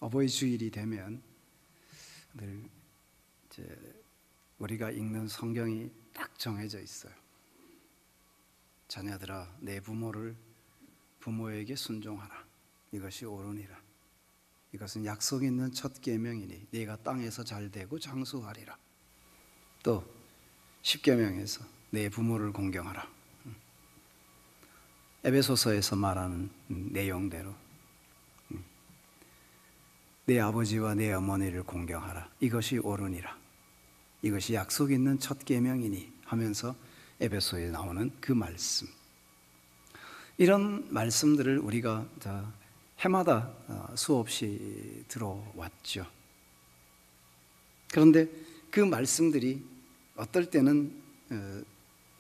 어버이 주일이 되면 늘 우리가 읽는 성경이 딱 정해져 있어요. 자녀들아, 내 부모에게 순종하라. 이것이 옳으니라. 이것은 약속 있는 첫 계명이니 네가 땅에서 잘되고 장수하리라. 또 10계명에서 내 부모를 공경하라. 에베소서에서 말하는 내용대로 내 아버지와 내 어머니를 공경하라. 이것이 옳으니라. 이것이 약속 있는 첫 계명이니 하면서 에베소에 나오는 그 말씀, 이런 말씀들을 우리가 해마다 수없이 들어왔죠. 그런데 그 말씀들이 어떨 때는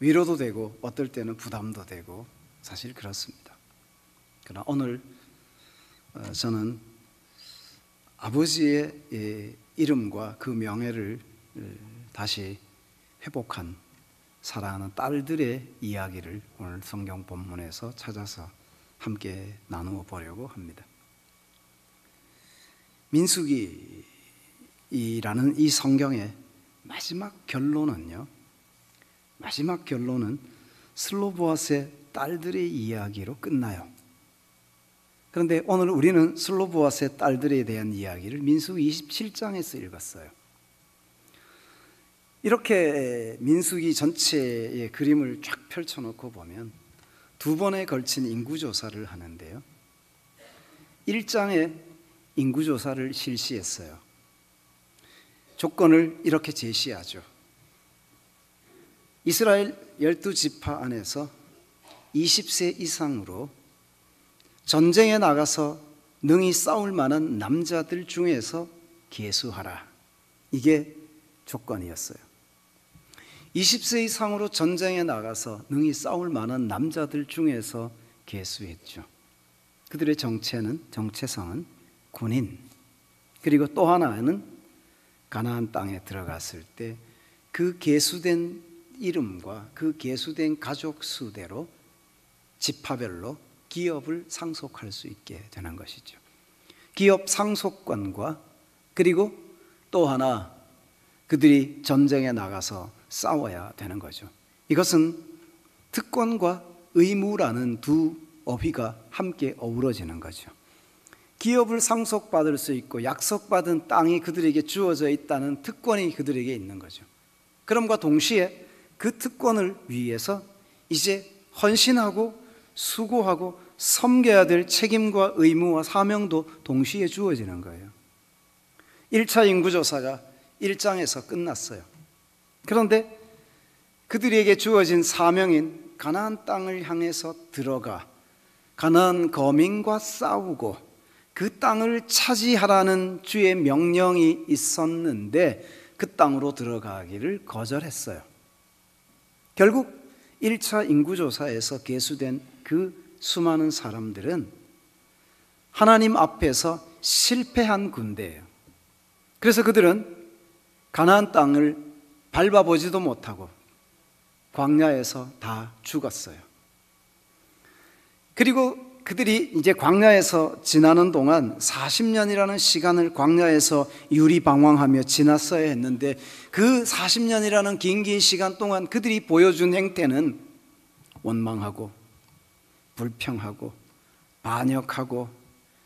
위로도 되고 어떨 때는 부담도 되고 사실 그렇습니다. 그러나 오늘 저는 아버지의 이름과 그 명예를 다시 회복한 사랑하는 딸들의 이야기를 오늘 성경 본문에서 찾아서 함께 나누어 보려고 합니다. 민수기라는 이 성경의 마지막 결론은 슬로보아스의 딸들의 이야기로 끝나요. 그런데 오늘 우리는 슬로보아스의 딸들에 대한 이야기를 민수기 27장에서 읽었어요. 이렇게 민수기 전체의 그림을 쫙 펼쳐놓고 보면 두 번에 걸친 인구조사를 하는데요, 1장에 인구조사를 실시했어요. 조건을 이렇게 제시하죠. 이스라엘 12지파 안에서 20세 이상으로 전쟁에 나가서 능히 싸울 만한 남자들 중에서 계수하라. 이게 조건이었어요. 20세 이상으로 전쟁에 나가서 능히 싸울 만한 남자들 중에서 계수했죠. 그들의 정체성은 군인, 그리고 또 하나는 가나안 땅에 들어갔을 때 그 계수된 이름과 그 계수된 가족 수대로 지파별로 기업을 상속할 수 있게 되는 것이죠. 기업 상속권과 그리고 또 하나 그들이 전쟁에 나가서 싸워야 되는 거죠. 이것은 특권과 의무라는 두 어휘가 함께 어우러지는 거죠. 기업을 상속받을 수 있고 약속받은 땅이 그들에게 주어져 있다는 특권이 그들에게 있는 거죠. 그럼과 동시에 그 특권을 위해서 이제 헌신하고 수고하고 섬겨야 될 책임과 의무와 사명도 동시에 주어지는 거예요. 1차 인구조사가 1장에서 끝났어요. 그런데 그들에게 주어진 사명인 가나안 땅을 향해서 들어가 가나안 거민과 싸우고 그 땅을 차지하라는 주의 명령이 있었는데 그 땅으로 들어가기를 거절했어요. 결국 1차 인구조사에서 계수된 그 수많은 사람들은 하나님 앞에서 실패한 군대예요. 그래서 그들은 가나안 땅을 밟아보지도 못하고 광야에서 다 죽었어요. 그리고 그들이 이제 광야에서 지나는 동안 40년이라는 시간을 광야에서 유리방황하며 지났어야 했는데 그 40년이라는 긴 시간 동안 그들이 보여준 행태는 원망하고 불평하고 반역하고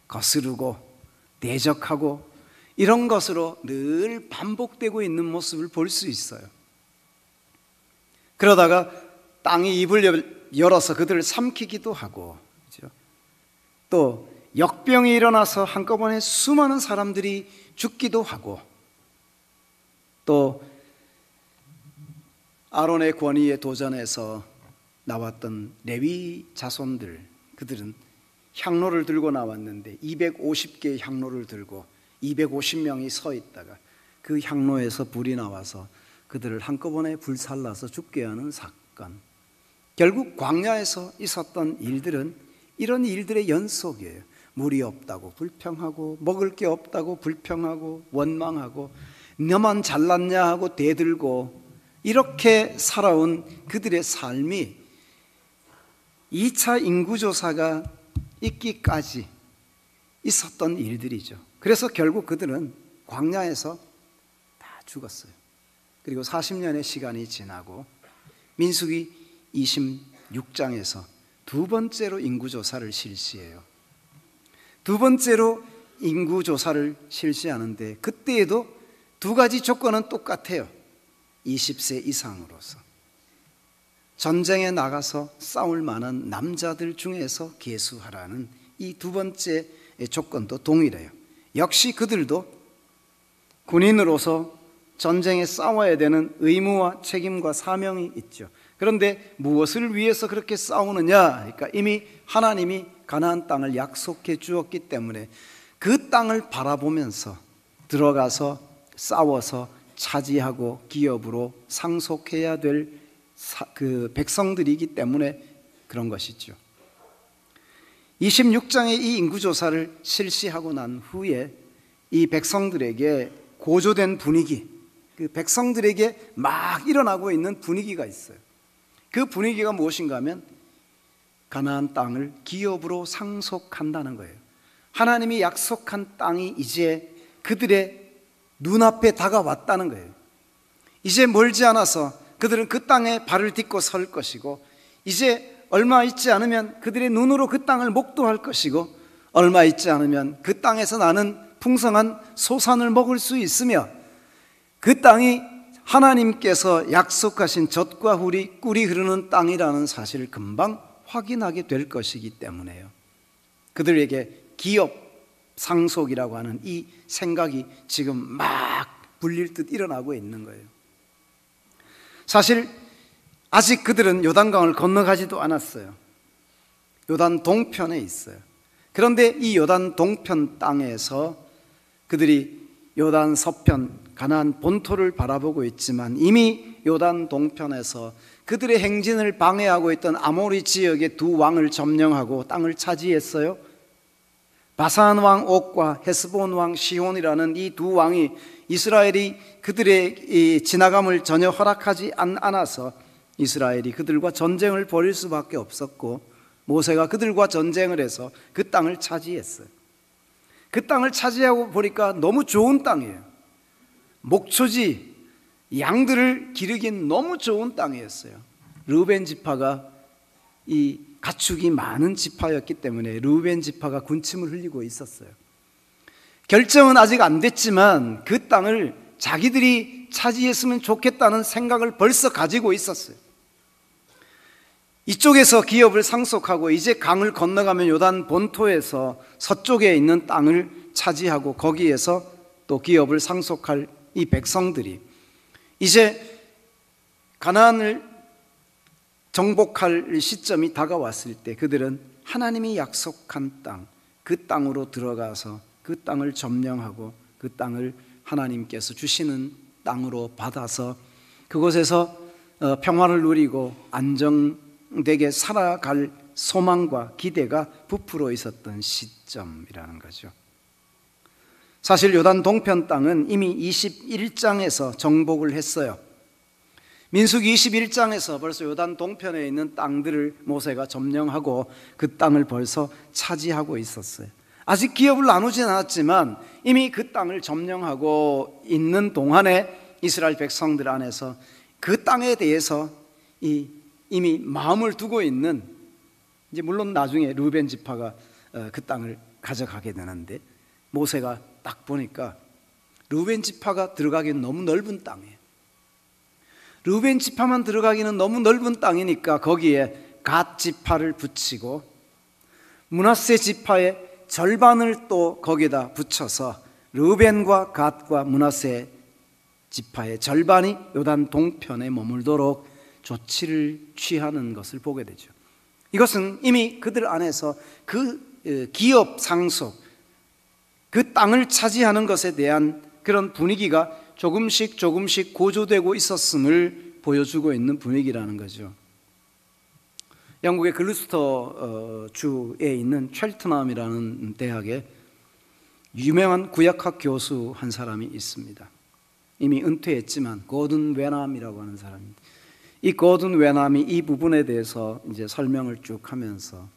거스르고 대적하고 이런 것으로 늘 반복되고 있는 모습을 볼 수 있어요. 그러다가 땅이 입을 열어서 그들을 삼키기도 하고, 그렇죠? 또 역병이 일어나서 한꺼번에 수많은 사람들이 죽기도 하고, 또 아론의 권위에 도전해서 나왔던 레위 자손들, 그들은 향로를 들고 나왔는데 250개의 향로를 들고 250명이 서 있다가 그 향로에서 불이 나와서 그들을 한꺼번에 불살라서 죽게 하는 사건. 결국 광야에서 있었던 일들은 이런 일들의 연속이에요. 물이 없다고 불평하고 먹을 게 없다고 불평하고 원망하고 너만 잘났냐 하고 대들고 이렇게 살아온 그들의 삶이 2차 인구조사가 있기까지 있었던 일들이죠. 그래서 결국 그들은 광야에서 다 죽었어요. 그리고 40년의 시간이 지나고 민수기 26장에서 두 번째로 인구조사를 실시해요. 두 번째로 인구조사를 실시하는데 그때에도 두 가지 조건은 똑같아요. 20세 이상으로서 전쟁에 나가서 싸울 만한 남자들 중에서 계수하라는 이 두 번째 조건도 동일해요. 역시 그들도 군인으로서 전쟁에 싸워야 되는 의무와 책임과 사명이 있죠. 그런데 무엇을 위해서 그렇게 싸우느냐? 그러니까 이미 하나님이 가나안 땅을 약속해 주었기 때문에 그 땅을 바라보면서 들어가서 싸워서 차지하고 기업으로 상속해야 될 그 백성들이기 때문에 그런 것이죠. 26장의 이 인구조사를 실시하고 난 후에 이 백성들에게 고조된 분위기, 그 백성들에게 막 일어나고 있는 분위기가 있어요. 그 분위기가 무엇인가 하면 가나안 땅을 기업으로 상속한다는 거예요. 하나님이 약속한 땅이 이제 그들의 눈앞에 다가왔다는 거예요. 이제 멀지 않아서 그들은 그 땅에 발을 딛고 설 것이고, 이제 얼마 있지 않으면 그들의 눈으로 그 땅을 목도할 것이고, 얼마 있지 않으면 그 땅에서 나는 풍성한 소산을 먹을 수 있으며, 그 땅이 하나님께서 약속하신 젖과 꿀이 흐르는 땅이라는 사실을 금방 확인하게 될 것이기 때문에요. 그들에게 기업 상속이라고 하는 이 생각이 지금 막 불릴 듯 일어나고 있는 거예요. 사실 아직 그들은 요단강을 건너가지도 않았어요. 요단 동편에 있어요. 그런데 이 요단 동편 땅에서 그들이 요단 서편 가나안 본토를 바라보고 있지만 이미 요단 동편에서 그들의 행진을 방해하고 있던 아모리 지역의 두 왕을 점령하고 땅을 차지했어요. 바산 왕 옥과 헤스본 왕 시혼이라는 이 두 왕이 이스라엘이 그들의 이 지나감을 전혀 허락하지 않아서 이스라엘이 그들과 전쟁을 벌일 수밖에 없었고, 모세가 그들과 전쟁을 해서 그 땅을 차지했어요. 그 땅을 차지하고 보니까 너무 좋은 땅이에요. 목초지, 양들을 기르긴 너무 좋은 땅이었어요. 르우벤 지파가 이 가축이 많은 지파였기 때문에 르우벤 지파가 군침을 흘리고 있었어요. 결정은 아직 안 됐지만 그 땅을 자기들이 차지했으면 좋겠다는 생각을 벌써 가지고 있었어요. 이쪽에서 기업을 상속하고 이제 강을 건너가면 요단 본토에서 서쪽에 있는 땅을 차지하고 거기에서 또 기업을 상속할 이 백성들이 이제 가나안을 정복할 시점이 다가왔을 때 그들은 하나님이 약속한 땅, 그 땅으로 들어가서 그 땅을 점령하고 그 땅을 하나님께서 주시는 땅으로 받아서 그곳에서 평화를 누리고 안정되게 살아갈 소망과 기대가 부풀어 있었던 시점이라는 거죠. 사실 요단 동편 땅은 이미 21장에서 정복을 했어요. 민수기 21장에서 벌써 요단 동편에 있는 땅들을 모세가 점령하고 그 땅을 벌써 차지하고 있었어요. 아직 기업을 나누진 않았지만 이미 그 땅을 점령하고 있는 동안에 이스라엘 백성들 안에서 그 땅에 대해서 이미 마음을 두고 있는, 이제 물론 나중에 르우벤 지파가 그 땅을 가져가게 되는데 모세가 딱 보니까 르우벤 지파가 들어가기는 너무 넓은 땅이에요. 르우벤 지파만 들어가기는 너무 넓은 땅이니까 거기에 갓 지파를 붙이고 므낫세 지파의 절반을 또 거기에다 붙여서 르우벤과 갓과 므낫세 지파의 절반이 요단 동편에 머물도록 조치를 취하는 것을 보게 되죠. 이것은 이미 그들 안에서 그 기업 상속, 그 땅을 차지하는 것에 대한 그런 분위기가 조금씩 고조되고 있었음을 보여주고 있는 분위기라는 거죠. 영국의 글루스터 주에 있는 첼트넘이라는 대학에 유명한 구약학 교수 한 사람이 있습니다. 이미 은퇴했지만 고든 웨남이라고 하는 사람입니다. 이 고든 웨남이 이 부분에 대해서 이제 설명을 쭉 하면서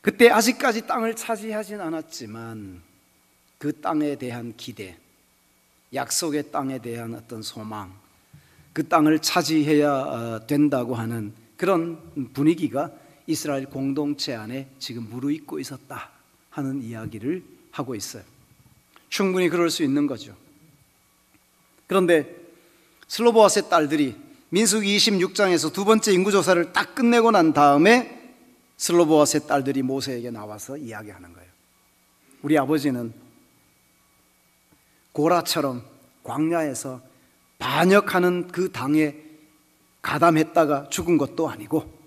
그때 아직까지 땅을 차지하진 않았지만 그 땅에 대한 기대, 약속의 땅에 대한 어떤 소망, 그 땅을 차지해야 된다고 하는 그런 분위기가 이스라엘 공동체 안에 지금 무르익고 있었다 하는 이야기를 하고 있어요. 충분히 그럴 수 있는 거죠. 그런데 슬로보아스의 딸들이 민수기 26장에서 두 번째 인구조사를 딱 끝내고 난 다음에 슬로보아스의 딸들이 모세에게 나와서 이야기하는 거예요. 우리 아버지는 고라처럼 광야에서 반역하는 그 당에 가담했다가 죽은 것도 아니고,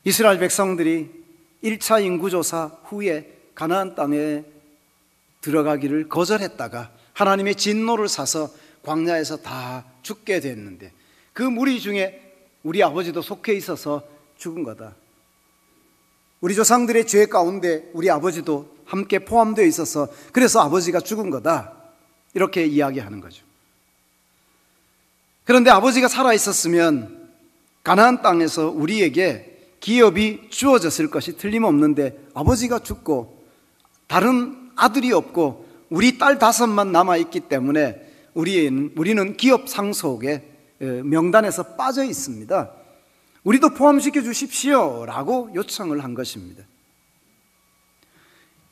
이스라엘 백성들이 1차 인구조사 후에 가나안 땅에 들어가기를 거절했다가 하나님의 진노를 사서 광야에서 다 죽게 됐는데 그 무리 중에 우리 아버지도 속해 있어서 죽은 거다. 우리 조상들의 죄 가운데 우리 아버지도 함께 포함되어 있어서 그래서 아버지가 죽은 거다, 이렇게 이야기하는 거죠. 그런데 아버지가 살아있었으면 가나안 땅에서 우리에게 기업이 주어졌을 것이 틀림없는데 아버지가 죽고 다른 아들이 없고 우리 딸 5만 남아있기 때문에 우리는 기업 상속의 명단에서 빠져 있습니다. 우리도 포함시켜 주십시오 라고 요청을 한 것입니다.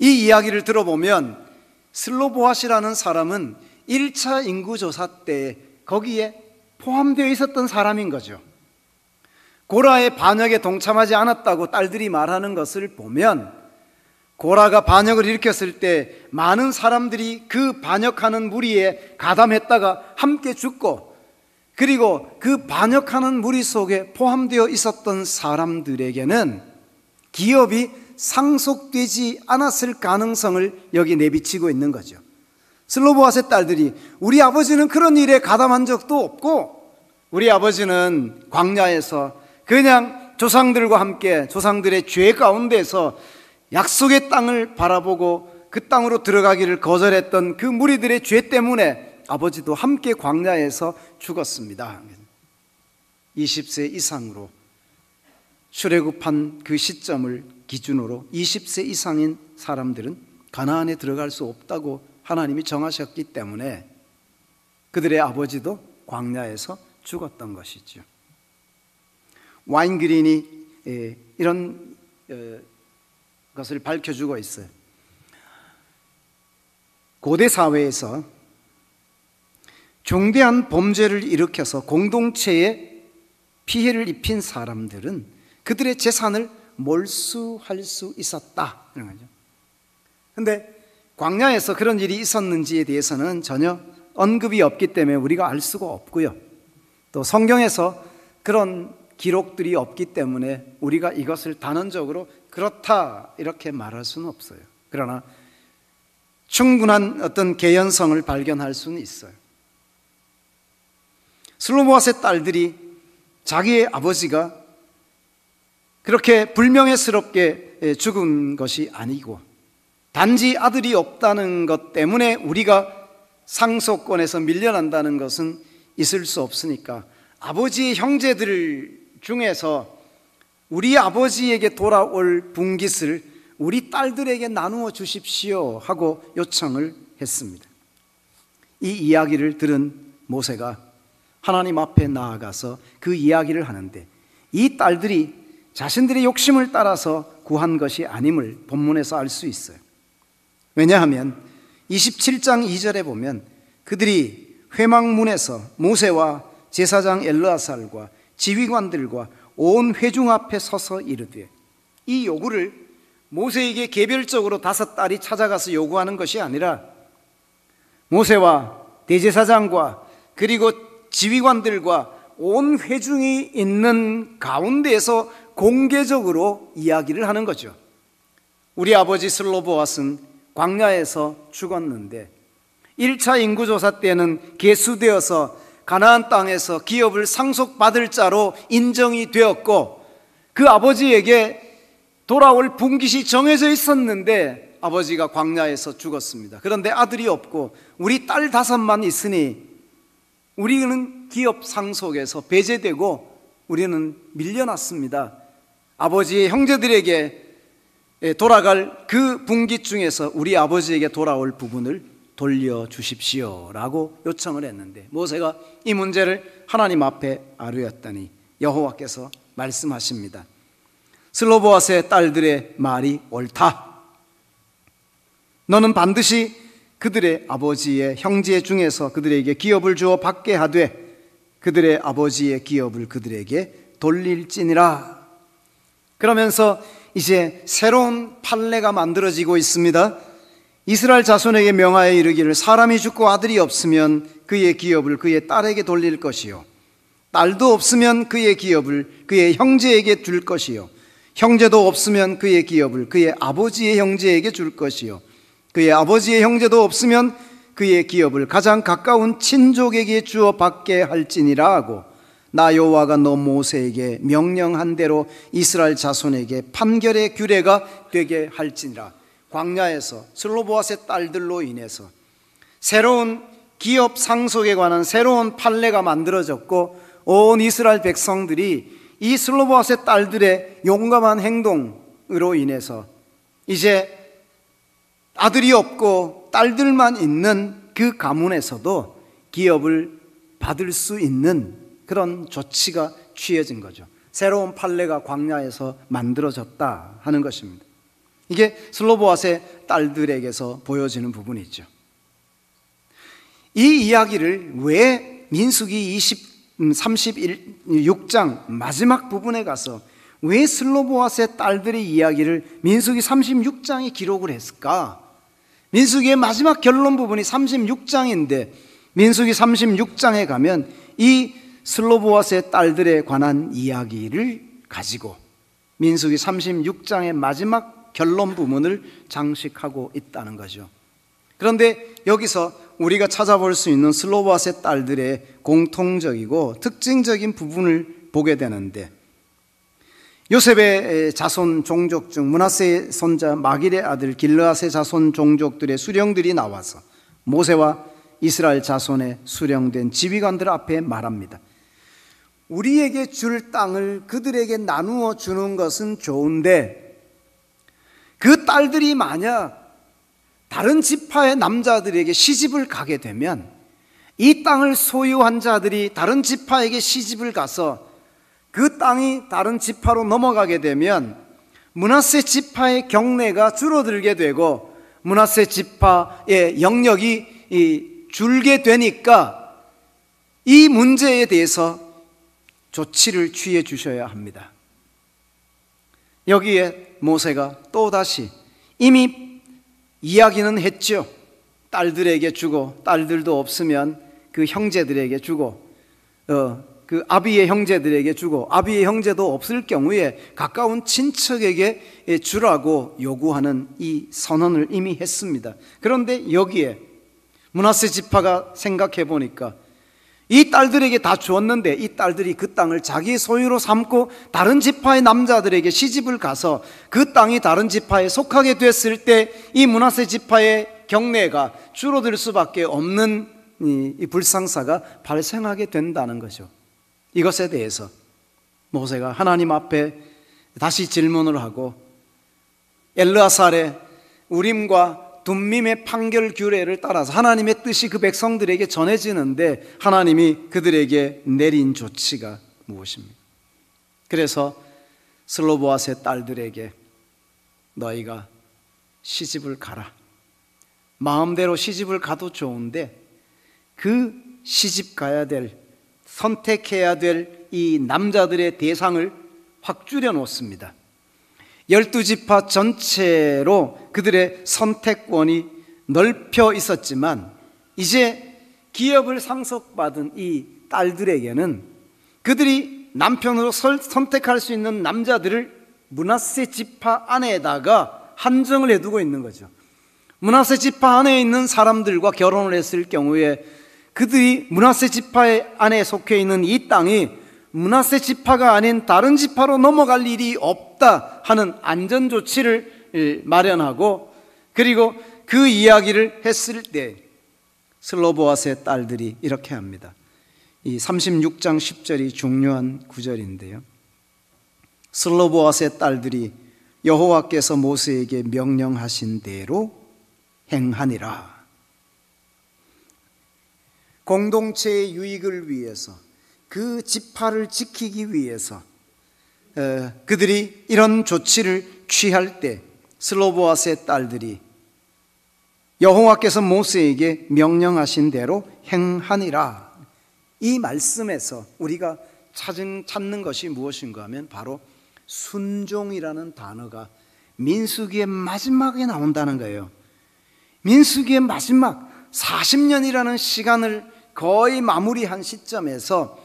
이 이야기를 들어보면 슬로보아스라는 사람은 1차 인구조사 때 거기에 포함되어 있었던 사람인 거죠. 고라의 반역에 동참하지 않았다고 딸들이 말하는 것을 보면 고라가 반역을 일으켰을 때 많은 사람들이 그 반역하는 무리에 가담했다가 함께 죽고, 그리고 그 반역하는 무리 속에 포함되어 있었던 사람들에게는 기업이 상속되지 않았을 가능성을 여기 내비치고 있는 거죠. 슬로보아스의 딸들이 우리 아버지는 그런 일에 가담한 적도 없고 우리 아버지는 광야에서 그냥 조상들과 함께 조상들의 죄 가운데서 약속의 땅을 바라보고 그 땅으로 들어가기를 거절했던 그 무리들의 죄 때문에 아버지도 함께 광야에서 죽었습니다. 20세 이상으로 출애굽한 그 시점을 기준으로 20세 이상인 사람들은 가나안에 들어갈 수 없다고 하나님이 정하셨기 때문에 그들의 아버지도 광야에서 죽었던 것이죠. 와인그린이 이런 것을 밝혀주고 있어요. 고대 사회에서 중대한 범죄를 일으켜서 공동체에 피해를 입힌 사람들은 그들의 재산을 몰수할 수 있었다, 이런 거죠. 그런데 광야에서 그런 일이 있었는지에 대해서는 전혀 언급이 없기 때문에 우리가 알 수가 없고요. 또 성경에서 그런 기록들이 없기 때문에 우리가 이것을 단언적으로 그렇다 이렇게 말할 수는 없어요. 그러나 충분한 어떤 개연성을 발견할 수는 있어요. 슬로보아스의 딸들이 자기의 아버지가 그렇게 불명예스럽게 죽은 것이 아니고 단지 아들이 없다는 것 때문에 우리가 상속권에서 밀려난다는 것은 있을 수 없으니까 아버지의 형제들 중에서 우리 아버지에게 돌아올 분깃을 우리 딸들에게 나누어 주십시오 하고 요청을 했습니다. 이 이야기를 들은 모세가 하나님 앞에 나아가서 그 이야기를 하는데 이 딸들이 자신들의 욕심을 따라서 구한 것이 아님을 본문에서 알 수 있어요. 왜냐하면 27장 2절에 보면 그들이 회막문에서 모세와 제사장 엘르아살과 지휘관들과 온 회중 앞에 서서 이르되, 이 요구를 모세에게 개별적으로 5딸이 찾아가서 요구하는 것이 아니라 모세와 대제사장과 그리고 지휘관들과 온 회중이 있는 가운데에서 공개적으로 이야기를 하는 거죠. 우리 아버지 슬로보아스는 광야에서 죽었는데 1차 인구조사 때는 계수되어서 가나안 땅에서 기업을 상속받을 자로 인정이 되었고 그 아버지에게 돌아올 분깃이 정해져 있었는데 아버지가 광야에서 죽었습니다. 그런데 아들이 없고 우리 딸 5만 있으니 우리는 기업 상속에서 배제되고 우리는 밀려났습니다 아버지의 형제들에게 돌아갈 그 분깃 중에서 우리 아버지에게 돌아올 부분을 돌려주십시오 라고 요청을 했는데, 모세가 이 문제를 하나님 앞에 아뢰었더니 여호와께서 말씀하십니다. 슬로보앗의 딸들의 말이 옳다. 너는 반드시 그들의 아버지의 형제 중에서 그들에게 기업을 주어 받게 하되 그들의 아버지의 기업을 그들에게 돌릴지니라. 그러면서 이제 새로운 판례가 만들어지고 있습니다. 이스라엘 자손에게 명하여 이르기를 사람이 죽고 아들이 없으면 그의 기업을 그의 딸에게 돌릴 것이요, 딸도 없으면 그의 기업을 그의 형제에게 줄 것이요, 형제도 없으면 그의 기업을 그의 아버지의 형제에게 줄 것이요, 그의 아버지의 형제도 없으면 그의 기업을 가장 가까운 친족에게 주어 받게 할지니라 하고, 나 여호와가 너 모세에게 명령한 대로 이스라엘 자손에게 판결의 규례가 되게 할지니라. 광야에서 슬로보앗의 딸들로 인해서 새로운 기업 상속에 관한 새로운 판례가 만들어졌고, 온 이스라엘 백성들이 이 슬로보앗의 딸들의 용감한 행동으로 인해서 이제 아들이 없고 딸들만 있는 그 가문에서도 기업을 받을 수 있는 그런 조치가 취해진 거죠. 새로운 판례가 광야에서 만들어졌다 하는 것입니다. 이게 슬로보앗의 딸들에게서 보여지는 부분이죠. 이 이야기를 왜 민수기 36장 마지막 부분에 가서 왜 슬로보앗의 딸들의 이야기를 민수기 36장에 기록을 했을까? 민수기의 마지막 결론 부분이 36장인데 민수기 36장에 가면 이 슬로보앗의 딸들에 관한 이야기를 가지고 민수기 36장의 마지막 결론 부분을 장식하고 있다는 거죠. 그런데 여기서 우리가 찾아볼 수 있는 슬로보앗의 딸들의 공통적이고 특징적인 부분을 보게 되는데, 요셉의 자손 종족 중 므낫세의 손자 마길의 아들 길르앗의 자손 종족들의 수령들이 나와서 모세와 이스라엘 자손의 수령된 지휘관들 앞에 말합니다. 우리에게 줄 땅을 그들에게 나누어 주는 것은 좋은데 그 딸들이 만약 다른 지파의 남자들에게 시집을 가게 되면 이 땅을 소유한 자들이 다른 지파에게 시집을 가서 그 땅이 다른 지파로 넘어가게 되면 므낫세 지파의 경내가 줄어들게 되고 므낫세 지파의 영역이 줄게 되니까 이 문제에 대해서 조치를 취해 주셔야 합니다. 여기에 모세가 또다시 이미 이야기는 했죠. 딸들에게 주고 딸들도 없으면 그 형제들에게 주고 그 아비의 형제들에게 주고 아비의 형제도 없을 경우에 가까운 친척에게 주라고 요구하는 이 선언을 이미 했습니다. 그런데 여기에 므낫세 지파가 생각해 보니까 이 딸들에게 다 주었는데 이 딸들이 그 땅을 자기 소유로 삼고 다른 지파의 남자들에게 시집을 가서 그 땅이 다른 지파에 속하게 됐을 때 이 므낫세 지파의 경내가 줄어들 수밖에 없는 이 불상사가 발생하게 된다는 거죠. 이것에 대해서 모세가 하나님 앞에 다시 질문을 하고 엘르아살의 우림과 둠밈의 판결 규례를 따라서 하나님의 뜻이 그 백성들에게 전해지는데 하나님이 그들에게 내린 조치가 무엇입니까? 그래서 슬로보앗의 딸들에게 너희가 시집을 가라. 마음대로 시집을 가도 좋은데 그 시집 가야 될, 선택해야 될 이 남자들의 대상을 확 줄여 놓습니다. 12지파 전체로 그들의 선택권이 넓혀 있었지만 이제 기업을 상속받은 이 딸들에게는 그들이 남편으로 선택할 수 있는 남자들을 므낫세 지파 안에다가 한정을 해두고 있는 거죠. 므낫세 지파 안에 있는 사람들과 결혼을 했을 경우에 그들이 므낫세 지파 안에 속해 있는 이 땅이 므낫세 지파가 아닌 다른 지파로 넘어갈 일이 없다 하는 안전조치를 마련하고, 그리고 그 이야기를 했을 때 슬로보앗의 딸들이 이렇게 합니다. 이 36장 10절이 중요한 구절인데요. 슬로보앗의 딸들이 여호와께서 모세에게 명령하신 대로 행하니라. 공동체의 유익을 위해서, 그 지파를 지키기 위해서 그들이 이런 조치를 취할 때 슬로보앗의 딸들이 여호와께서 모세에게 명령하신 대로 행하니라. 이 말씀에서 우리가 찾는 것이 무엇인가 하면 바로 순종이라는 단어가 민수기의 마지막에 나온다는 거예요. 민수기의 마지막 40년이라는 시간을 거의 마무리한 시점에서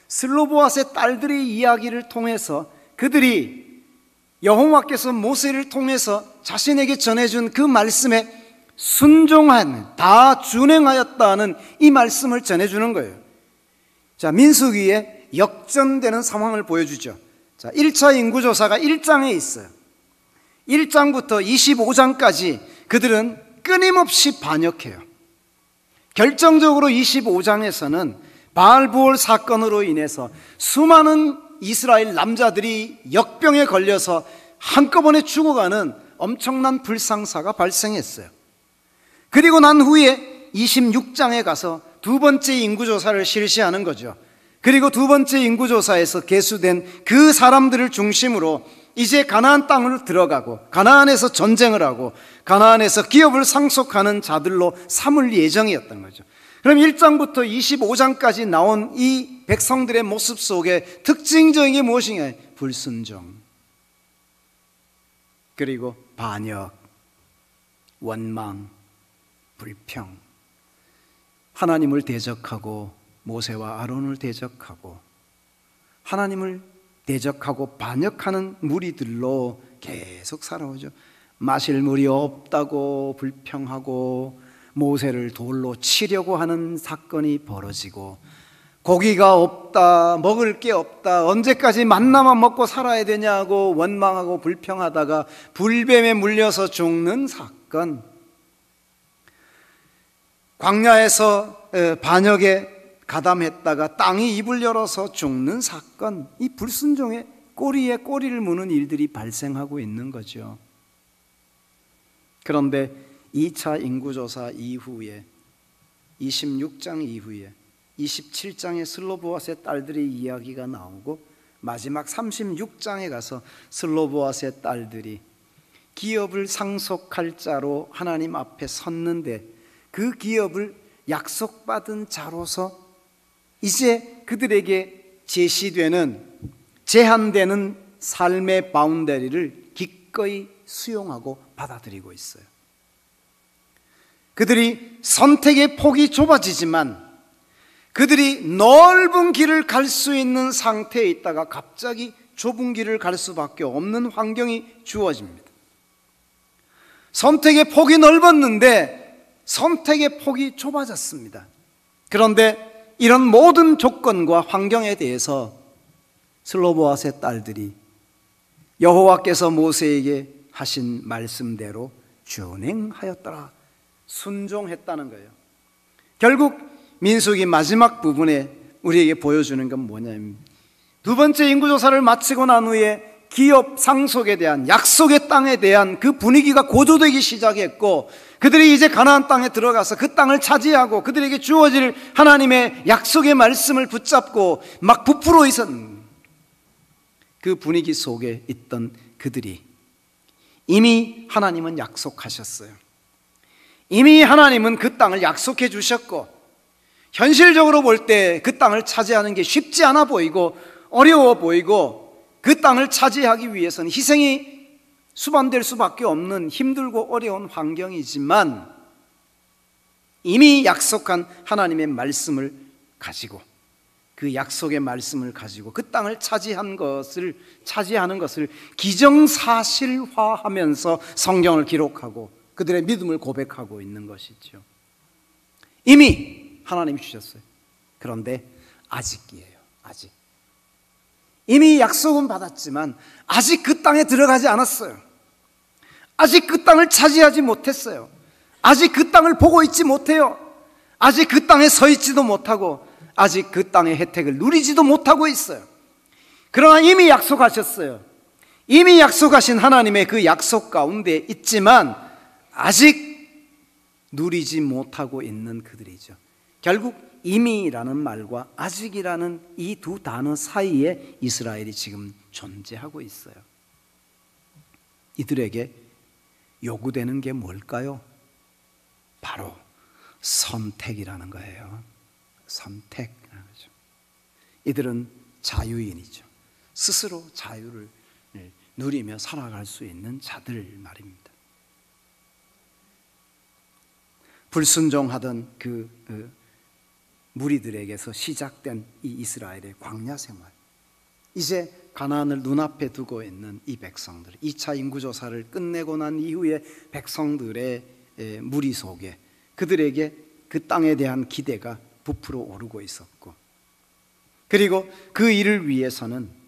슬로보앗의 딸들의 이야기를 통해서 그들이 여호와께서 모세를 통해서 자신에게 전해준 그 말씀에 순종한, 다 준행하였다는 이 말씀을 전해주는 거예요. 자, 민수기에 역전되는 상황을 보여주죠. 자, 1차 인구조사가 1장에 있어요. 1장부터 25장까지 그들은 끊임없이 반역해요. 결정적으로 25장에서는 바알부올 사건으로 인해서 수많은 이스라엘 남자들이 역병에 걸려서 한꺼번에 죽어가는 엄청난 불상사가 발생했어요. 그리고 난 후에 26장에 가서 두 번째 인구조사를 실시하는 거죠. 그리고 두 번째 인구조사에서 계수된 그 사람들을 중심으로 이제 가나안 땅으로 들어가고 가나안에서 전쟁을 하고 가나안에서 기업을 상속하는 자들로 삼을 예정이었던 거죠. 그럼 1장부터 25장까지 나온 이 백성들의 모습 속에 특징적인 게 무엇이냐? 불순종, 그리고 반역, 원망, 불평, 하나님을 대적하고 모세와 아론을 대적하고 하나님을 대적하고 반역하는 무리들로 계속 살아오죠. 마실 물이 없다고 불평하고 모세를 돌로 치려고 하는 사건이 벌어지고, 고기가 없다, 먹을 게 없다, 언제까지 만나만 먹고 살아야 되냐고 원망하고 불평하다가 불뱀에 물려서 죽는 사건, 광야에서 반역에 가담했다가 땅이 입을 열어서 죽는 사건, 이 불순종의 꼬리에 꼬리를 무는 일들이 발생하고 있는 거죠. 그런데 2차 인구조사 이후에 26장 이후에 27장에 슬로보앗의 딸들의 이야기가 나오고 마지막 36장에 가서 슬로보앗의 딸들이 기업을 상속할 자로 하나님 앞에 섰는데 그 기업을 약속받은 자로서 이제 그들에게 제시되는 제한되는 삶의 바운더리를 기꺼이 수용하고 받아들이고 있어요. 그들이 선택의 폭이 좁아지지만 그들이 넓은 길을 갈 수 있는 상태에 있다가 갑자기 좁은 길을 갈 수밖에 없는 환경이 주어집니다. 선택의 폭이 넓었는데 선택의 폭이 좁아졌습니다. 그런데 이런 모든 조건과 환경에 대해서 슬로보앗의 딸들이 여호와께서 모세에게 하신 말씀대로 준행하였더라, 순종했다는 거예요. 결국 민수기 마지막 부분에 우리에게 보여주는 건 뭐냐면, 두 번째 인구조사를 마치고 난 후에 기업 상속에 대한, 약속의 땅에 대한 그 분위기가 고조되기 시작했고, 그들이 이제 가나안 땅에 들어가서 그 땅을 차지하고 그들에게 주어질 하나님의 약속의 말씀을 붙잡고 막 부풀어 있었던 그 분위기 속에 있던 그들이, 이미 하나님은 약속하셨어요. 이미 하나님은 그 땅을 약속해 주셨고, 현실적으로 볼 때 그 땅을 차지하는 게 쉽지 않아 보이고 어려워 보이고, 그 땅을 차지하기 위해서는 희생이 수반될 수밖에 없는 힘들고 어려운 환경이지만, 이미 약속한 하나님의 말씀을 가지고, 그 약속의 말씀을 가지고 그 땅을 차지하는 것을 기정사실화하면서 성경을 기록하고 그들의 믿음을 고백하고 있는 것이죠. 이미 하나님이 주셨어요. 그런데 아직이에요. 아직. 이미 약속은 받았지만 아직 그 땅에 들어가지 않았어요. 아직 그 땅을 차지하지 못했어요. 아직 그 땅을 보고 있지 못해요. 아직 그 땅에 서 있지도 못하고 아직 그 땅의 혜택을 누리지도 못하고 있어요. 그러나 이미 약속하셨어요. 이미 약속하신 하나님의 그 약속 가운데 있지만 아직 누리지 못하고 있는 그들이죠. 결국 이미라는 말과 아직이라는 이 두 단어 사이에 이스라엘이 지금 존재하고 있어요. 이들에게 요구되는 게 뭘까요? 바로 선택이라는 거예요. 선택이라는 거죠. 이들은 자유인이죠. 스스로 자유를 누리며 살아갈 수 있는 자들 말입니다. 불순종하던 그 무리들에게서 시작된 이 이스라엘의 광야 생활, 이제 가나안을 눈앞에 두고 있는 이 백성들, 2차 인구조사를 끝내고 난 이후에 백성들의 무리 속에 그들에게 그 땅에 대한 기대가 부풀어 오르고 있었고, 그리고 그 일을 위해서는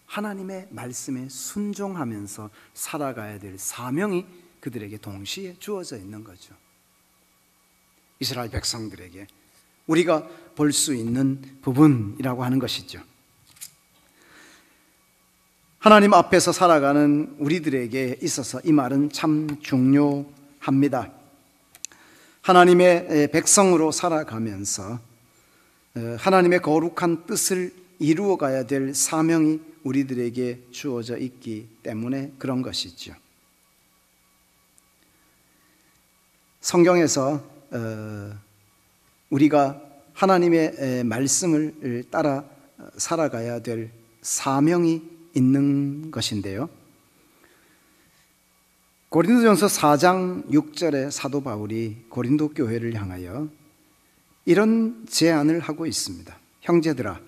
하나님의 말씀에 순종하면서 살아가야 될 사명이 그들에게 동시에 주어져 있는 거죠. 이스라엘 백성들에게 우리가 볼 수 있는 부분이라고 하는 것이죠. 하나님 앞에서 살아가는 우리들에게 있어서 이 말은 참 중요합니다. 하나님의 백성으로 살아가면서 하나님의 거룩한 뜻을 이루어가야 될 사명이 우리들에게 주어져 있기 때문에 그런 것이죠. 성경에서 우리가 하나님의 말씀을 따라 살아가야 될 사명이 있는 것인데요, 고린도전서 4장 6절에 사도 바울이 고린도 교회를 향하여 이런 제안을 하고 있습니다. 형제들아,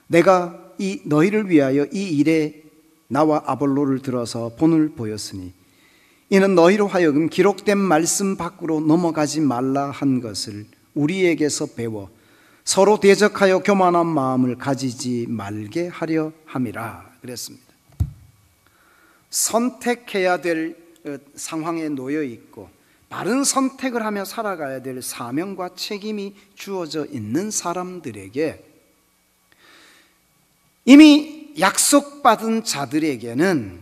내가 너희를 위하여 이 일에 나와 아볼로를 들어서 본을 보였으니 이는 너희로 하여금 기록된 말씀 밖으로 넘어가지 말라 한 것을 우리에게서 배워 서로 대적하여 교만한 마음을 가지지 말게 하려 함이라 그랬습니다. 선택해야 될 상황에 놓여 있고 바른 선택을 하며 살아가야 될 사명과 책임이 주어져 있는 사람들에게, 이미 약속받은 자들에게는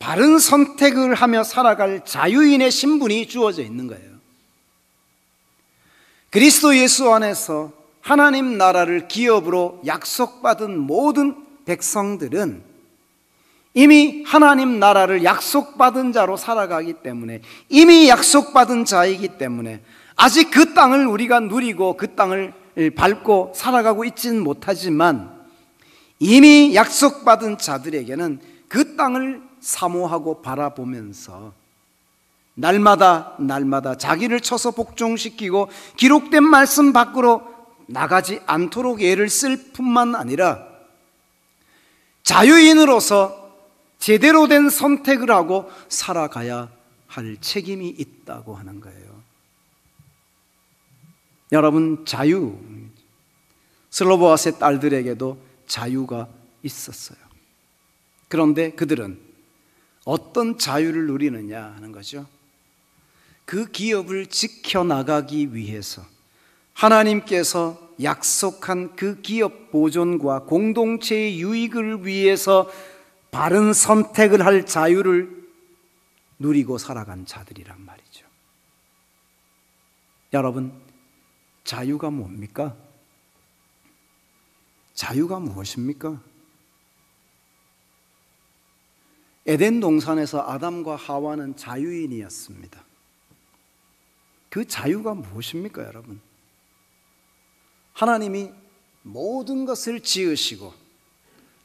바른 선택을 하며 살아갈 자유인의 신분이 주어져 있는 거예요. 그리스도 예수 안에서 하나님 나라를 기업으로 약속받은 모든 백성들은 이미 하나님 나라를 약속받은 자로 살아가기 때문에, 이미 약속받은 자이기 때문에 아직 그 땅을 우리가 누리고 그 땅을 밟고 살아가고 있지는 못하지만 이미 약속받은 자들에게는 그 땅을 사모하고 바라보면서 날마다 자기를 쳐서 복종시키고 기록된 말씀 밖으로 나가지 않도록 애를 쓸 뿐만 아니라 자유인으로서 제대로 된 선택을 하고 살아가야 할 책임이 있다고 하는 거예요. 여러분, 자유, 슬로보아스의 딸들에게도 자유가 있었어요. 그런데 그들은 어떤 자유를 누리느냐 하는 거죠. 그 기업을 지켜나가기 위해서 하나님께서 약속한 그 기업 보존과 공동체의 유익을 위해서 바른 선택을 할 자유를 누리고 살아간 자들이란 말이죠. 여러분, 자유가 뭡니까? 자유가 무엇입니까? 에덴 동산에서 아담과 하와는 자유인이었습니다. 그 자유가 무엇입니까, 여러분? 하나님이 모든 것을 지으시고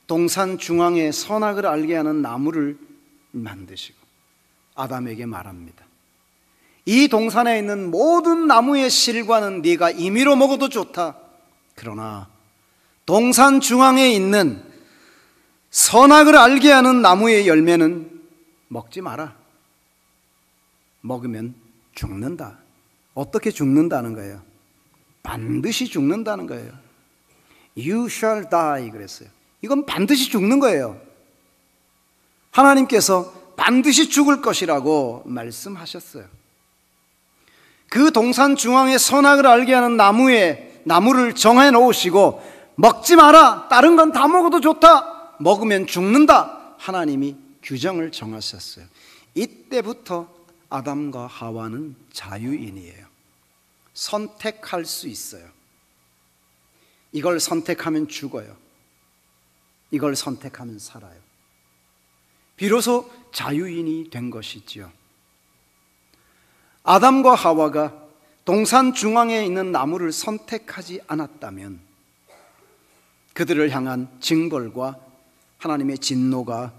동산 중앙에 선악을 알게 하는 나무를 만드시고 아담에게 말합니다. 이 동산에 있는 모든 나무의 실과는 네가 임의로 먹어도 좋다. 그러나 동산 중앙에 있는 선악을 알게 하는 나무의 열매는 먹지 마라. 먹으면 죽는다. 어떻게 죽는다는 거예요? 반드시 죽는다는 거예요. You shall die 그랬어요. 이건 반드시 죽는 거예요. 하나님께서 반드시 죽을 것이라고 말씀하셨어요. 그 동산 중앙에 선악을 알게 하는 나무를 정해 놓으시고 먹지 마라. 다른 건 다 먹어도 좋다. 먹으면 죽는다. 하나님이 규정을 정하셨어요. 이때부터 아담과 하와는 자유인이에요. 선택할 수 있어요. 이걸 선택하면 죽어요. 이걸 선택하면 살아요. 비로소 자유인이 된 것이지요. 아담과 하와가 동산 중앙에 있는 나무를 선택하지 않았다면 그들을 향한 징벌과 하나님의 진노가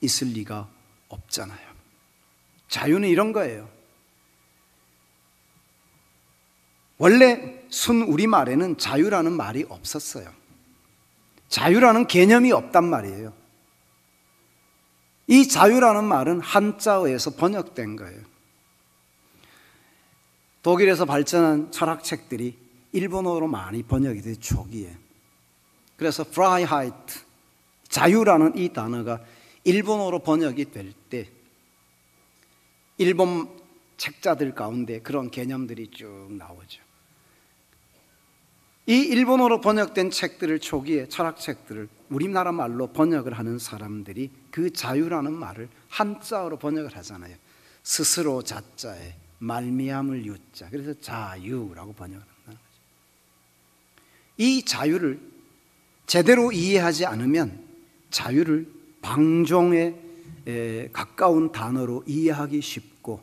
있을 리가 없잖아요. 자유는 이런 거예요. 원래 순 우리말에는 자유라는 말이 없었어요. 자유라는 개념이 없단 말이에요. 이 자유라는 말은 한자어에서 번역된 거예요. 독일에서 발전한 철학책들이 일본어로 많이 번역이 돼 초기에. 그래서 Freiheit, 자유라는 이 단어가 일본어로 번역이 될 때 일본 책자들 가운데 그런 개념들이 쭉 나오죠. 이 일본어로 번역된 책들을 초기에 철학책들을 우리나라 말로 번역을 하는 사람들이 그 자유라는 말을 한자어로 번역을 하잖아요. 스스로 자자에 말미암을 유자, 그래서 자유라고 번역을 한다는 거죠. 이 자유를 제대로 이해하지 않으면 자유를 방종에 가까운 단어로 이해하기 쉽고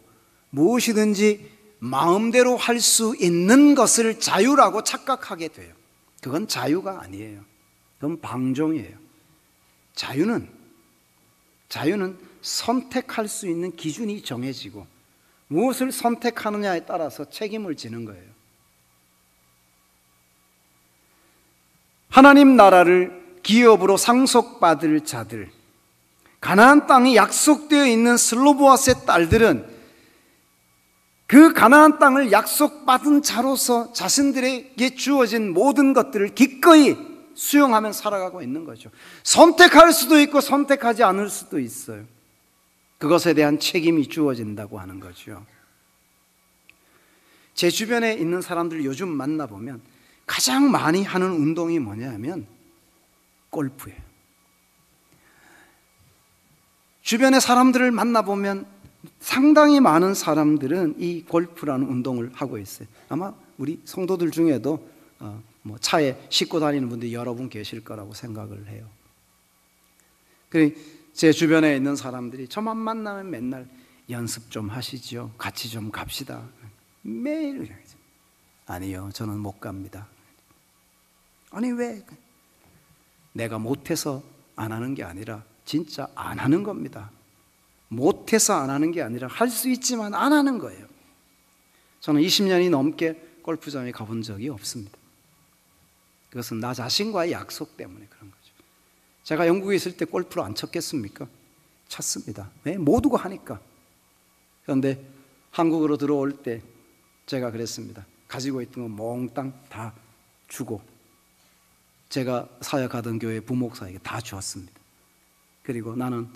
무엇이든지 마음대로 할 수 있는 것을 자유라고 착각하게 돼요. 그건 자유가 아니에요. 그건 방종이에요. 자유는 선택할 수 있는 기준이 정해지고 무엇을 선택하느냐에 따라서 책임을 지는 거예요. 하나님 나라를 기업으로 상속받을 자들, 가나안 땅이 약속되어 있는 슬로보아스의 딸들은 그 가나안 땅을 약속받은 자로서 자신들에게 주어진 모든 것들을 기꺼이 수용하며 살아가고 있는 거죠. 선택할 수도 있고 선택하지 않을 수도 있어요. 그것에 대한 책임이 주어진다고 하는 거죠. 제 주변에 있는 사람들 요즘 만나보면 가장 많이 하는 운동이 뭐냐면 골프예요. 주변의 사람들을 만나보면 상당히 많은 사람들은 이 골프라는 운동을 하고 있어요. 아마 우리 성도들 중에도 차에 싣고 다니는 분들이 여러 분 계실 거라고 생각을 해요. 제 주변에 있는 사람들이 저만 만나면 맨날 연습 좀 하시죠. 같이 좀 갑시다. 매일 아니요, 저는 못 갑니다. 아니 왜? 내가 못해서 안 하는 게 아니라 진짜 안 하는 겁니다. 못해서 안 하는 게 아니라 할 수 있지만 안 하는 거예요. 저는 20년이 넘게 골프장에 가본 적이 없습니다. 그것은 나 자신과의 약속 때문에 그런 거죠. 제가 영국에 있을 때 골프를 안 쳤겠습니까? 쳤습니다. 왜? 모두가 하니까. 그런데 한국으로 들어올 때 제가 그랬습니다. 가지고 있던 거 몽땅 다 주고 제가 사역하던 교회 부목사에게 다 주었습니다. 그리고 나는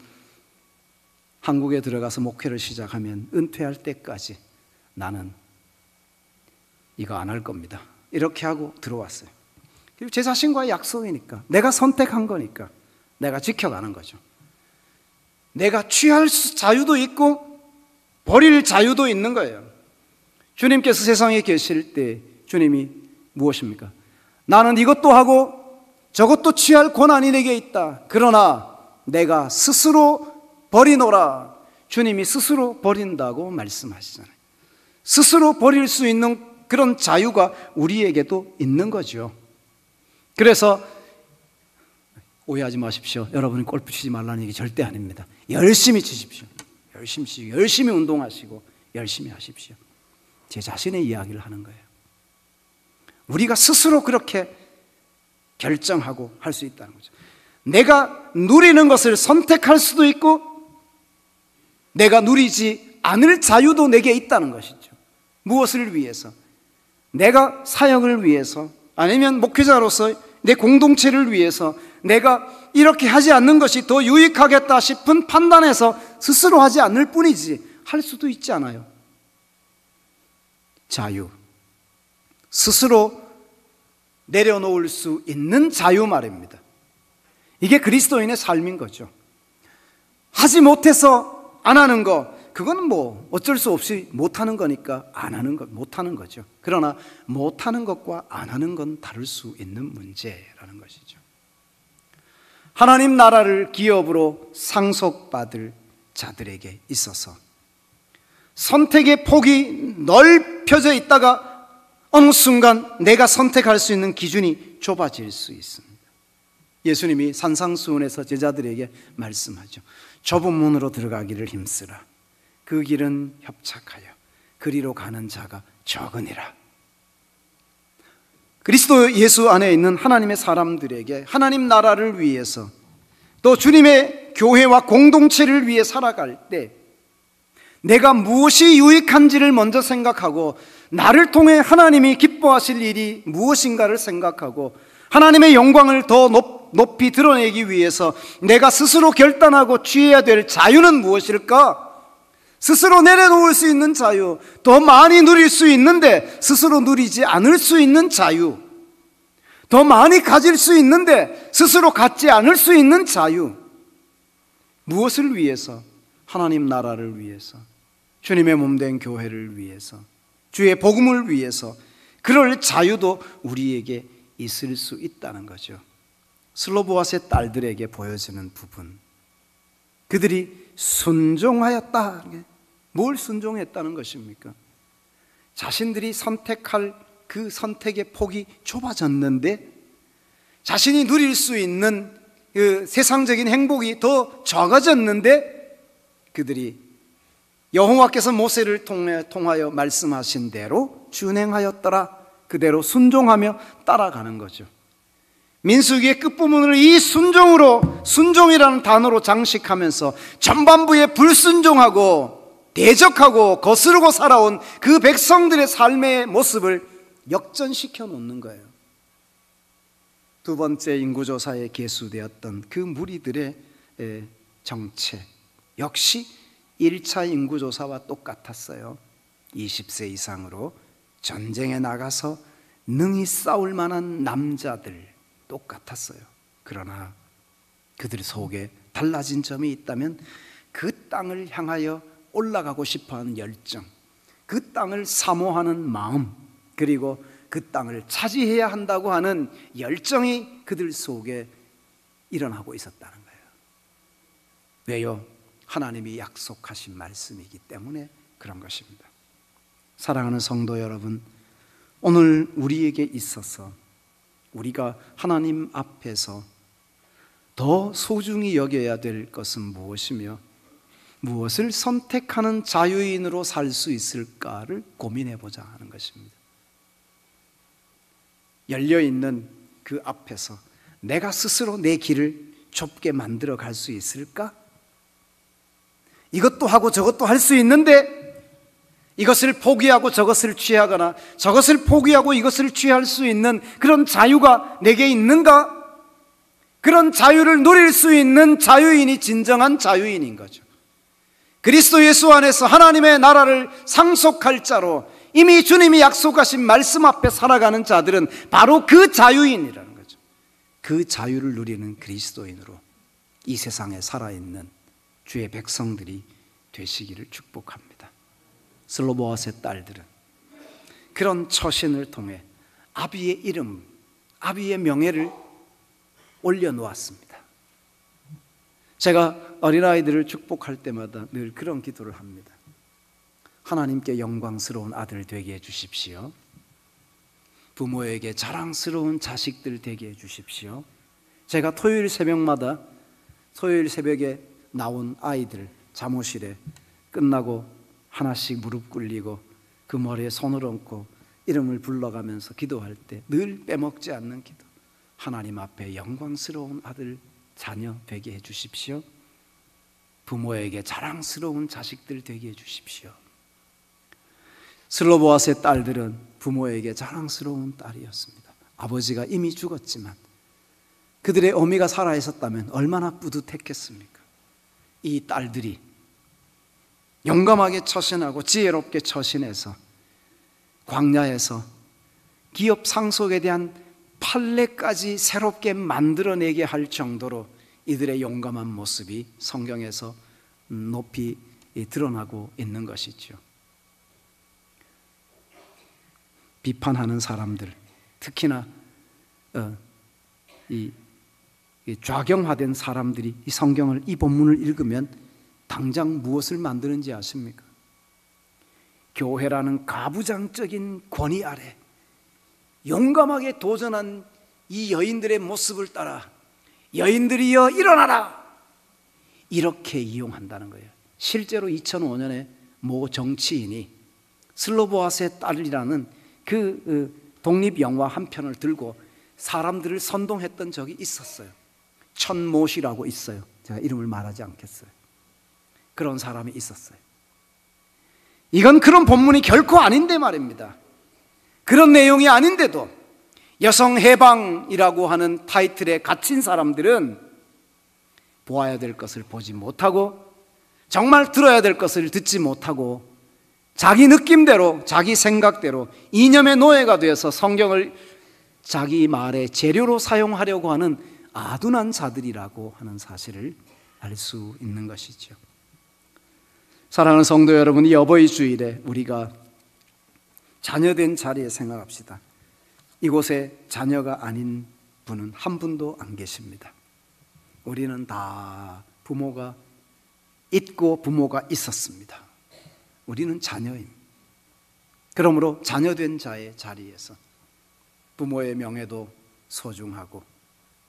한국에 들어가서 목회를 시작하면 은퇴할 때까지 나는 이거 안 할 겁니다. 이렇게 하고 들어왔어요. 그리고 제 자신과의 약속이니까, 내가 선택한 거니까 내가 지켜가는 거죠. 내가 취할 자유도 있고 버릴 자유도 있는 거예요. 주님께서 세상에 계실 때 주님이 무엇입니까? 나는 이것도 하고 저것도 취할 권한이 내게 있다. 그러나 내가 스스로 버리노라. 주님이 스스로 버린다고 말씀하시잖아요. 스스로 버릴 수 있는 그런 자유가 우리에게도 있는 거죠. 그래서 오해하지 마십시오. 여러분이 골프 치지 말라는 얘기 절대 아닙니다. 열심히 치십시오. 열심히 치시고 열심히 운동하시고 열심히 하십시오. 제 자신의 이야기를 하는 거예요. 우리가 스스로 그렇게 결정하고 할 수 있다는 거죠. 내가 누리는 것을 선택할 수도 있고 내가 누리지 않을 자유도 내게 있다는 것이죠. 무엇을 위해서? 내가 사역을 위해서, 아니면 목회자로서 내 공동체를 위해서 내가 이렇게 하지 않는 것이 더 유익하겠다 싶은 판단에서 스스로 하지 않을 뿐이지 할 수도 있지 않아요. 자유, 스스로 내려놓을 수 있는 자유 말입니다. 이게 그리스도인의 삶인 거죠. 하지 못해서 안 하는 거, 그거는 뭐 어쩔 수 없이 못하는 거니까 안 하는 것, 못하는 거죠. 그러나 못하는 것과 안 하는 건 다를 수 있는 문제라는 것이죠. 하나님 나라를 기업으로 상속받을 자들에게 있어서 선택의 폭이 넓혀져 있다가 어느 순간 내가 선택할 수 있는 기준이 좁아질 수 있습니다. 예수님이 산상수훈에서 제자들에게 말씀하죠. 좁은 문으로 들어가기를 힘쓰라. 그 길은 협착하여 그리로 가는 자가 적으니라. 그리스도 예수 안에 있는 하나님의 사람들에게 하나님 나라를 위해서 또 주님의 교회와 공동체를 위해 살아갈 때 내가 무엇이 유익한지를 먼저 생각하고 나를 통해 하나님이 기뻐하실 일이 무엇인가를 생각하고 하나님의 영광을 더 높이 드러내기 위해서 내가 스스로 결단하고 취해야 될 자유는 무엇일까? 스스로 내려놓을 수 있는 자유, 더 많이 누릴 수 있는데 스스로 누리지 않을 수 있는 자유, 더 많이 가질 수 있는데 스스로 갖지 않을 수 있는 자유. 무엇을 위해서? 하나님 나라를 위해서, 주님의 몸된 교회를 위해서, 주의 복음을 위해서 그럴 자유도 우리에게 있을 수 있다는 거죠. 슬로보아스의 딸들에게 보여지는 부분, 그들이 순종하였다. 뭘 순종했다는 것입니까? 자신들이 선택할 그 선택의 폭이 좁아졌는데 자신이 누릴 수 있는 그 세상적인 행복이 더 적어졌는데 그들이 여호와께서 모세를 통하여 말씀하신 대로 준행하였더라. 그대로 순종하며 따라가는 거죠. 민수기의 끝부분을 이 순종으로, 순종이라는 단어로 장식하면서 전반부에 불순종하고 대적하고 거스르고 살아온 그 백성들의 삶의 모습을 역전시켜 놓는 거예요. 두 번째 인구조사에 계수되었던 그 무리들의 정체 역시 1차 인구조사와 똑같았어요. 20세 이상으로 전쟁에 나가서 능히 싸울 만한 남자들 똑같았어요. 그러나 그들 속에 달라진 점이 있다면 그 땅을 향하여 올라가고 싶어하는 열정, 그 땅을 사모하는 마음, 그리고 그 땅을 차지해야 한다고 하는 열정이 그들 속에 일어나고 있었다는 거예요. 왜요? 하나님이 약속하신 말씀이기 때문에 그런 것입니다. 사랑하는 성도 여러분, 오늘 우리에게 있어서 우리가 하나님 앞에서 더 소중히 여겨야 될 것은 무엇이며 무엇을 선택하는 자유인으로 살 수 있을까를 고민해 보자 하는 것입니다. 열려있는 그 앞에서 내가 스스로 내 길을 좁게 만들어 갈 수 있을까? 이것도 하고 저것도 할 수 있는데 이것을 포기하고 저것을 취하거나 저것을 포기하고 이것을 취할 수 있는 그런 자유가 내게 있는가? 그런 자유를 누릴 수 있는 자유인이 진정한 자유인인 거죠. 그리스도 예수 안에서 하나님의 나라를 상속할 자로 이미 주님이 약속하신 말씀 앞에 살아가는 자들은 바로 그 자유인이라는 거죠. 그 자유를 누리는 그리스도인으로 이 세상에 살아있는 주의 백성들이 되시기를 축복합니다. 슬로보아스의 딸들은 그런 처신을 통해 아비의 이름, 아비의 명예를 올려놓았습니다. 제가 어린아이들을 축복할 때마다 늘 그런 기도를 합니다. 하나님께 영광스러운 아들 되게 해주십시오. 부모에게 자랑스러운 자식들 되게 해주십시오. 제가 토요일 새벽에 나온 아이들 잠옷실에 끝나고 하나씩 무릎 꿇리고 그 머리에 손을 얹고 이름을 불러가면서 기도할 때 늘 빼먹지 않는 기도. 하나님 앞에 영광스러운 아들 자녀 되게 해주십시오. 부모에게 자랑스러운 자식들 되게 해주십시오. 슬로보아스의 딸들은 부모에게 자랑스러운 딸이었습니다. 아버지가 이미 죽었지만 그들의 어미가 살아있었다면 얼마나 뿌듯했겠습니까? 이 딸들이 용감하게 처신하고 지혜롭게 처신해서 광야에서 기업 상속에 대한 판례까지 새롭게 만들어내게 할 정도로 이들의 용감한 모습이 성경에서 높이 드러나고 있는 것이죠. 비판하는 사람들, 특히나 이 좌경화된 사람들이 이 성경을, 이 본문을 읽으면 당장 무엇을 만드는지 아십니까? 교회라는 가부장적인 권위 아래 용감하게 도전한 이 여인들의 모습을 따라 여인들이여 일어나라, 이렇게 이용한다는 거예요. 실제로 2005년에 모 정치인이 슬로보아스의 딸이라는 그 독립영화 한 편을 들고 사람들을 선동했던 적이 있었어요. 천모시라고 있어요. 제가 이름을 말하지 않겠어요. 그런 사람이 있었어요. 이건 그런 본문이 결코 아닌데 말입니다. 그런 내용이 아닌데도 여성 해방이라고 하는 타이틀에 갇힌 사람들은 보아야 될 것을 보지 못하고 정말 들어야 될 것을 듣지 못하고 자기 느낌대로, 자기 생각대로 이념의 노예가 되어서 성경을 자기 말의 재료로 사용하려고 하는 아둔한 자들이라고 하는 사실을 알 수 있는 것이죠. 사랑하는 성도 여러분, 이 어버이 주일에 우리가 자녀된 자리에 생각합시다. 이곳에 자녀가 아닌 분은 한 분도 안 계십니다. 우리는 다 부모가 있고 부모가 있었습니다. 우리는 자녀입니다. 그러므로 자녀된 자의 자리에서 부모의 명예도 소중하고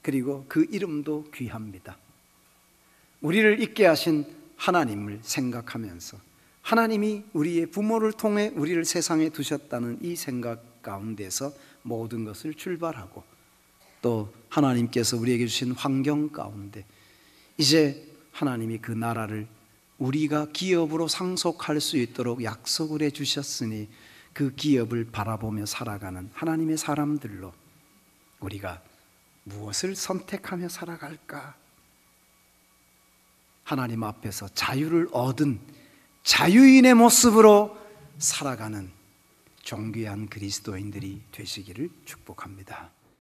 그리고 그 이름도 귀합니다. 우리를 있게 하신 하나님을 생각하면서 하나님이 우리의 부모를 통해 우리를 세상에 두셨다는 이 생각 가운데서 모든 것을 출발하고 또 하나님께서 우리에게 주신 환경 가운데 이제 하나님이 그 나라를 우리가 기업으로 상속할 수 있도록 약속을 해주셨으니 그 기업을 바라보며 살아가는 하나님의 사람들로 우리가 무엇을 선택하며 살아갈까? 하나님 앞에서 자유를 얻은 자유인의 모습으로 살아가는 존귀한 그리스도인들이 되시기를 축복합니다.